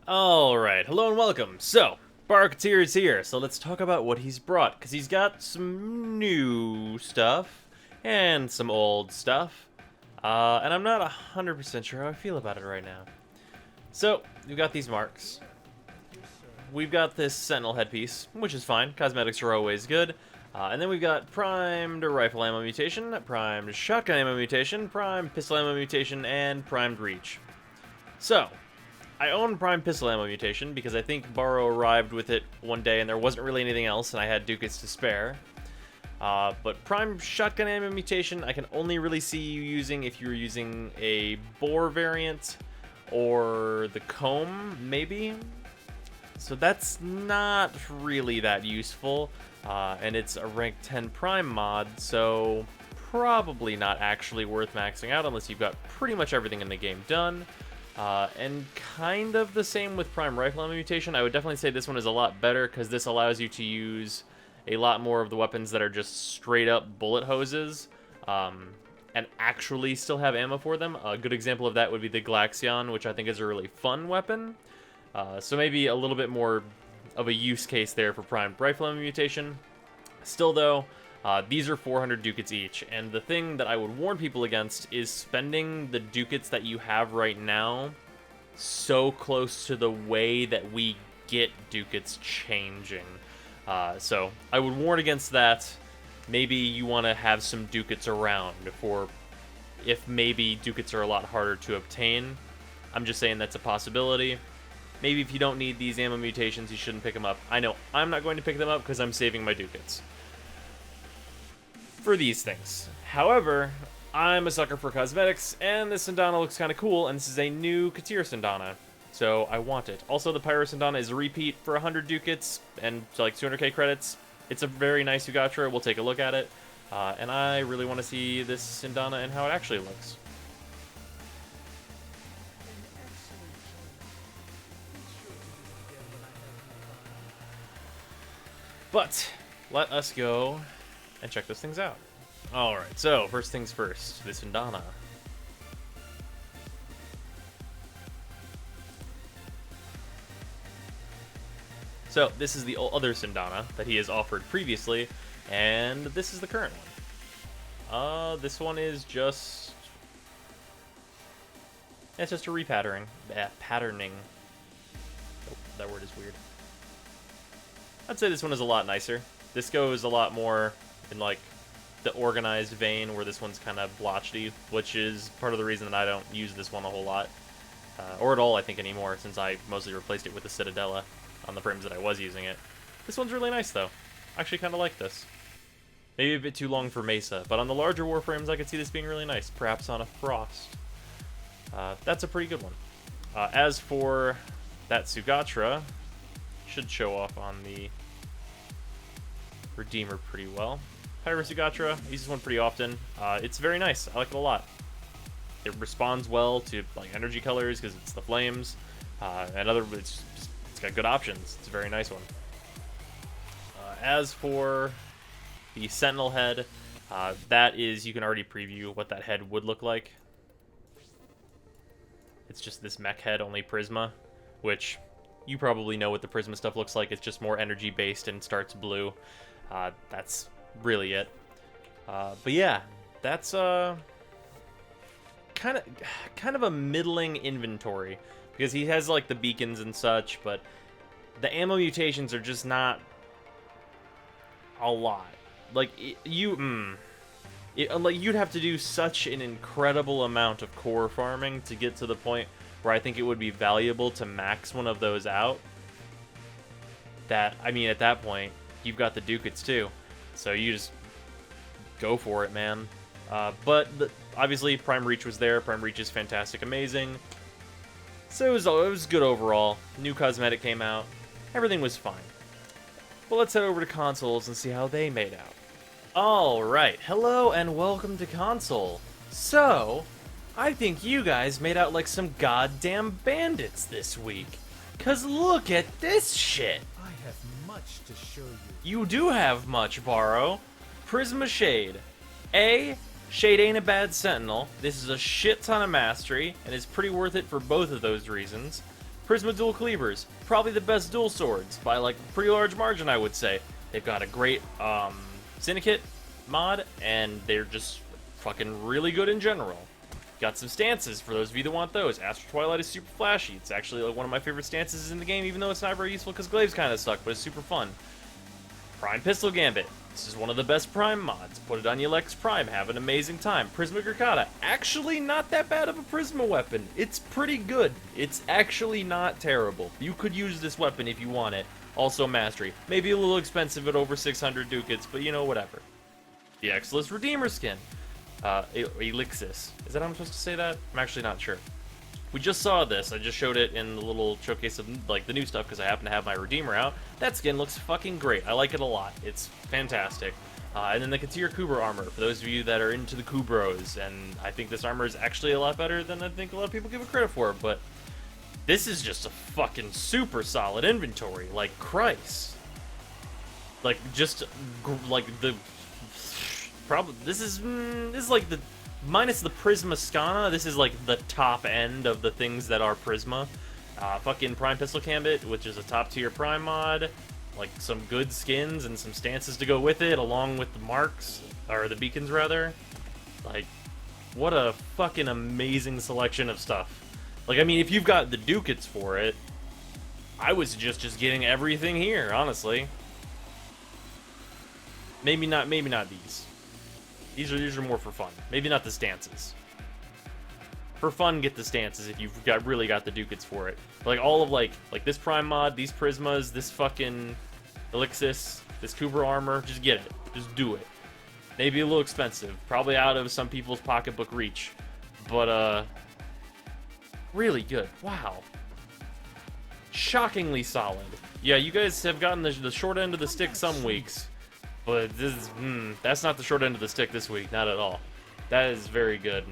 Alright, hello and welcome. So, Barketeer is here, so let's talk about what he's brought, because he's got some new stuff, and some old stuff, and I'm not 100% sure how I feel about it right now. So, we've got these marks. We've got this Sentinel headpiece, which is fine, cosmetics are always good, and then we've got primed rifle ammo mutation, primed shotgun ammo mutation, primed pistol ammo mutation, and primed reach. So, I own Prime Pistol Ammo Mutation because I think Barrow arrived with it one day and there wasn't really anything else and I had ducats to spare. But Prime Shotgun Ammo Mutation I can only really see you using if you're using a bore variant or the comb, maybe? So that's not really that useful, and it's a rank 10 Prime mod, so probably not actually worth maxing out unless you've got pretty much everything in the game done. And kind of the same with Prime Rifle Ammo Mutation. I would definitely say this one is a lot better because this allows you to use a lot more of the weapons that are just straight up bullet hoses, and actually still have ammo for them. A good example of that would be the Glaxion, which I think is a really fun weapon. So maybe a little bit more of a use case there for Prime Rifle Ammo Mutation. Still though, these are 400 ducats each, and the thing that I would warn people against is spending the ducats that you have right now so close to the way that we get ducats changing. So I would warn against that. Maybe you want to have some ducats around for if maybe ducats are a lot harder to obtain. I'm just saying that's a possibility. Maybe if you don't need these ammo mutations, you shouldn't pick them up. I know I'm not going to pick them up because I'm saving my ducats for these things. However, I'm a sucker for cosmetics, and this Sindana looks kind of cool, and this is a new Katir Sindana, so I want it. Also, the Pyro Sindana is a repeat for 100 ducats and like 200k credits. It's a very nice Ugatra. We'll take a look at it, and I really want to see this Sindana and how it actually looks. But let us go and check those things out. Alright, so first things first, this Sindana. So this is the other Sindana that he has offered previously, and this is the current one. This one is just... it's just a repatterning. Patterning. Oh, that word is weird. I'd say this one is a lot nicer. This goes a lot more in like the organized vein, where this one's kind of blotchy, which is part of the reason that I don't use this one a whole lot, or at all I think anymore, since I mostly replaced it with the Citadella on the frames that I was using it. This one's really nice though. I actually kind of like this. Maybe a bit too long for Mesa, but on the larger Warframes I could see this being really nice, perhaps on a Frost. That's a pretty good one. As for that Sugatra, should show off on the Redeemer pretty well. Pyro Sugatra, I use this one pretty often. It's very nice. I like it a lot. It responds well to like energy colors because it's the flames, and it's got good options. It's a very nice one. As for the Sentinel head, that is, you can already preview what that head would look like. It's just this mech head, only Prisma, which you probably know what the Prisma stuff looks like. It's just more energy based and starts blue. That's really it. But yeah, that's kind of a middling inventory because he has like the beacons and such, but the ammo mutations are just not a lot. Like you'd have to do such an incredible amount of core farming to get to the point where I think it would be valuable to max one of those out. That, I mean, at that point, you've got the ducats too, so you just go for it, man. But obviously, Prime Reach was there. Prime Reach is fantastic, amazing. So it was good overall. New cosmetic came out. Everything was fine. But let's head over to consoles and see how they made out. Alright, hello and welcome to console. So, I think you guys made out like some goddamn bandits this week. 'Cause look at this shit! I have much to show you. You do have much, Barrow. Prisma Shade. Shade ain't a bad Sentinel. This is a shit ton of mastery, and is pretty worth it for both of those reasons. Prisma dual cleavers, probably the best dual swords by like a pretty large margin, I would say. They've got a great Syndicate mod, and they're just fucking really good in general. Got some stances for those of you that want those. Astral Twilight is super flashy. It's actually like one of my favorite stances in the game, even though it's not very useful because glaives kind of suck, but it's super fun. Prime Pistol Gambit. This is one of the best Prime mods. Put it on your Lex Prime, have an amazing time. Prisma Gurkata. Actually not that bad of a Prisma weapon. It's pretty good. It's actually not terrible. You could use this weapon if you want it. Also Mastery. Maybe a little expensive at over 600 ducats, but you know, whatever. The Exilus Redeemer skin. Elixis. Is that how I'm supposed to say that? I'm actually not sure. We just saw this. I just showed it in the little showcase of like the new stuff because I happen to have my Redeemer out. That skin looks fucking great. I like it a lot. It's fantastic. And then the Katir Kubra armor, for those of you that are into the Kubros, and I think this armor is actually a lot better than I think a lot of people give it credit for, but this is just a fucking super solid inventory. Like, Christ. Like, just, like, the... Probably, this is like the... Minus the Prisma Skana, this is like the top end of the things that are Prisma. Fucking Prime Pistol Gambit, which is a top tier Prime mod. Like, some good skins and some stances to go with it, along with the marks, or the beacons, rather. Like, what a fucking amazing selection of stuff. Like, I mean, if you've got the ducats for it, I would suggest just getting everything here, honestly. Maybe not these. These are more for fun. Maybe not the stances. For fun, get the stances if you've really got the ducats for it. But like all of like this Prime mod, these Prismas, this fucking Elixis, this Kubra armor, just get it. Just do it. Maybe a little expensive, probably out of some people's pocketbook reach, but really good. Wow. Shockingly solid. Yeah, you guys have gotten the short end of the stick some weeks. But this is, that's not the short end of the stick this week, not at all. That is very good.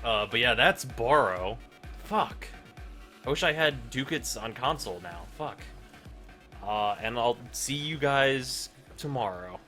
But yeah, that's Borrow. Fuck. I wish I had ducats on console now. Fuck. And I'll see you guys tomorrow.